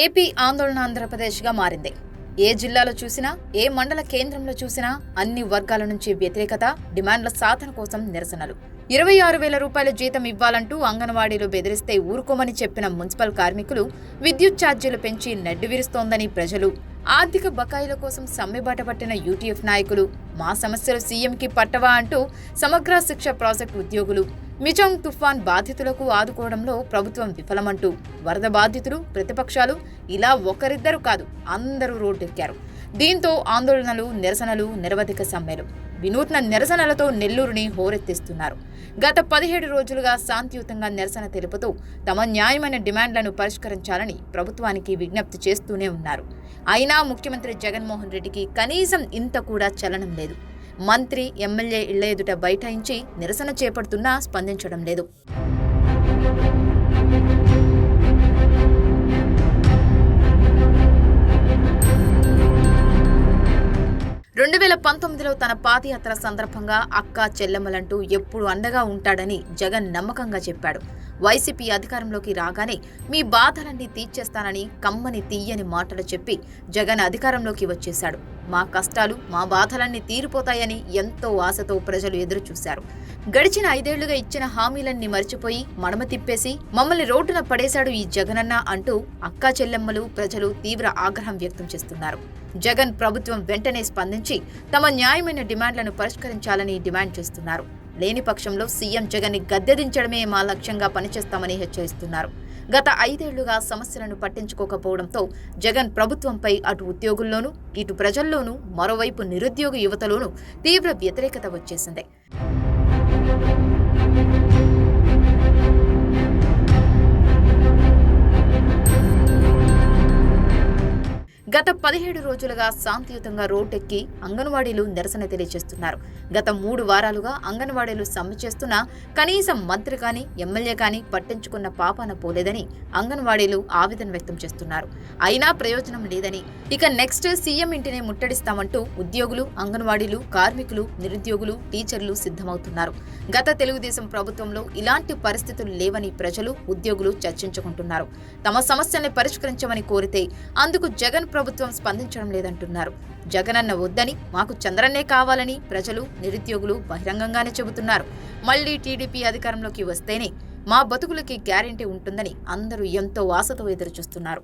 AP ఆందోళన ఆంధ్రప్రదేశ్గా మారింది. ఏ జిల్లాలో చూసినా, ఏ మండల కేంద్రంలో చూసినా అన్ని వర్గాల నుంచి వ్యతిరేకత, డిమాండ్ల సాధన కోసం నిరసనలు. 26,000 రూపాయల జీతం ఇవ్వాలంటూ అంగన్వాడీలు బెదిరిస్తే ఊరుకోమని చెప్పిన మున్సిపల్ కార్మికులు విద్యుత్ ఛార్జీలు పెంచి నడ్డి విరుస్తోందని ప్రజలు, ఆర్థిక బకాయిల కోసం సమ్మెబాట పట్టిన యూటీఎఫ్ నాయకులు, మా సమస్యలు సీఎంకి పట్టవా అంటూ సమగ్ర శిక్ష ప్రాజెక్టు ఉద్యోగులు, మిజాంగ్ తుఫాన్ బాధితులకు ఆదుకోవడంలో ప్రభుత్వం విఫలమంటూ వరద బాధితులు, ప్రతిపక్షాలు ఇలా ఒకరిద్దరు కాదు అందరూ రోడ్డెక్కారు. దీంతో ఆందోళనలు, నిరసనలు, నిరవధిక సమ్మెలు, వినూత్న నిరసనలతో నెల్లూరుని హోరెత్తిస్తున్నారు. గత 17 రోజులుగా శాంతియుతంగా నిరసన తెలుపుతూ తమ న్యాయమైన డిమాండ్లను పరిష్కరించాలని ప్రభుత్వానికి విజ్ఞప్తి చేస్తూనే ఉన్నారు. అయినా ముఖ్యమంత్రి జగన్మోహన్ రెడ్డికి కనీసం ఇంత కూడా చలనం లేదు. మంత్రి, ఎమ్మెల్యే ఇళ్ల ఎదుట బైఠాయించి నిరసన చేపడుతున్నా స్పందించడం లేదు. 2019లో తన పాదయాత్ర సందర్భంగా అక్క చెల్లెమ్మలంటూ ఎప్పుడు అండగా ఉంటాడని జగన్ నమ్మకంగా చెప్పాడు. వైసీపీ అధికారంలోకి రాగానే మీ బాధలన్నీ తీర్చేస్తానని కమ్మని తీయని మాటలు చెప్పి జగన్ అధికారంలోకి వచ్చేశాడు. మా కష్టాలు, మా బాధలన్నీ తీరిపోతాయని ఎంతో ఆశతో ప్రజలు ఎదురుచూశారు. గడిచిన 5 ఏళ్లుగా ఇచ్చిన హామీలన్నీ మర్చిపోయి మడమ తిప్పేసి మమ్మల్ని రోడ్డున పడేశాడు ఈ జగనన్న అంటూ అక్కా చెల్లెమ్మలు, ప్రజలు తీవ్ర ఆగ్రహం వ్యక్తం చేస్తున్నారు. జగన్ ప్రభుత్వం వెంటనే స్పందించి తమ న్యాయమైన డిమాండ్లను పరిష్కరించాలని డిమాండ్ చేస్తున్నారు. లేని పక్షంలో సీఎం జగన్ని గద్దెదించడమే మా లక్ష్యంగా పనిచేస్తామని హెచ్చరిస్తున్నారు. గత 5 ఏళ్లుగా సమస్యలను పట్టించుకోకపోవడంతో జగన్ ప్రభుత్వంపై అటు ఉద్యోగుల్లోనూ, ఇటు ప్రజల్లోనూ, మరోవైపు నిరుద్యోగ యువతలోనూ తీవ్ర వ్యతిరేకత వచ్చేసింది. గత 17 రోజులుగా శాంతియుతంగా రోడ్డెక్కి అంగన్వాడీలు నిరసన తెలియజేస్తున్నారు. గత 3 వారాలుగా అంగన్వాడీలు సమ్మె చేస్తున్నా కనీసం మంత్రి కానీ, ఎమ్మెల్యే కానీ పట్టించుకున్న పాపాన పోలేదని అంగన్వాడీలు ఆవేదన వ్యక్తం చేస్తున్నారు. అయినా ప్రయోజనం లేదని, ఇక నెక్స్ట్ సీఎం ఇంటినే ముట్టడిస్తామంటూ ఉద్యోగులు, అంగన్వాడీలు, కార్మికులు, నిరుద్యోగులు, టీచర్లు సిద్ధమవుతున్నారు. గత తెలుగుదేశం ప్రభుత్వంలో ఇలాంటి పరిస్థితులు లేవని ప్రజలు, ఉద్యోగులు చర్చించుకుంటున్నారు. తమ సమస్యల్ని పరిష్కరించమని కోరితే అందుకు జగన్ ప్రభుత్వం స్పందించడం లేదంటున్నారు. జగనన్న వద్దని, మాకు చంద్రన్నే కావాలని ప్రజలు, నిరుద్యోగులు బహిరంగంగానే చెబుతున్నారు. మళ్లీ టీడీపీ అధికారంలోకి వస్తేనే మా బతుకులకి గ్యారెంటీ ఉంటుందని అందరూ ఎంతో ఆశతో ఎదురుచూస్తున్నారు.